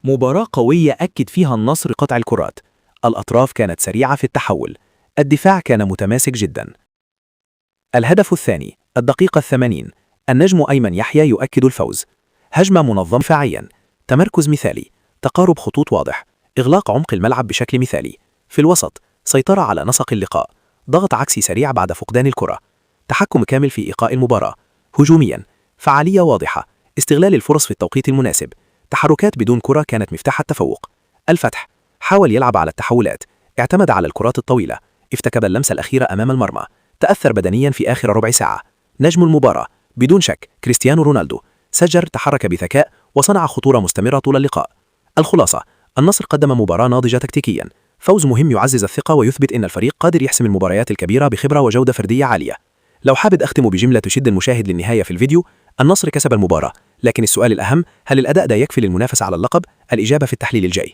مباراة قوية أكد فيها النصر قطع الكرات. الأطراف كانت سريعة في التحول. الدفاع كان متماسك جدا. الهدف الثاني الدقيقة 80. النجم أيمن يحيى يؤكد الفوز. هجمة منظمة دفاعيا، تمركز مثالي، تقارب خطوط واضح، إغلاق عمق الملعب بشكل مثالي. في الوسط سيطرة على نسق اللقاء، ضغط عكسي سريع بعد فقدان الكرة، تحكم كامل في إيقاع المباراة. هجوميا فعالية واضحة، استغلال الفرص في التوقيت المناسب، تحركات بدون كرة كانت مفتاح التفوق. الفتح حاول يلعب على التحولات، اعتمد على الكرات الطويلة، افتكب اللمسة الأخيرة أمام المرمى، تأثر بدنيا في آخر ربع ساعة. نجم المباراة بدون شك كريستيانو رونالدو، سجل، تحرك بذكاء وصنع خطورة مستمرة طول اللقاء. الخلاصة: النصر قدم مباراة ناضجة تكتيكيا، فوز مهم يعزز الثقة ويثبت أن الفريق قادر يحسم المباريات الكبيرة بخبرة وجودة فردية عالية. لو حابب أختم بجملة تشد المشاهد للنهاية في الفيديو: النصر كسب المباراة، لكن السؤال الأهم: هل الأداء ده يكفي للمنافسة على اللقب؟ الإجابة في التحليل الجاي.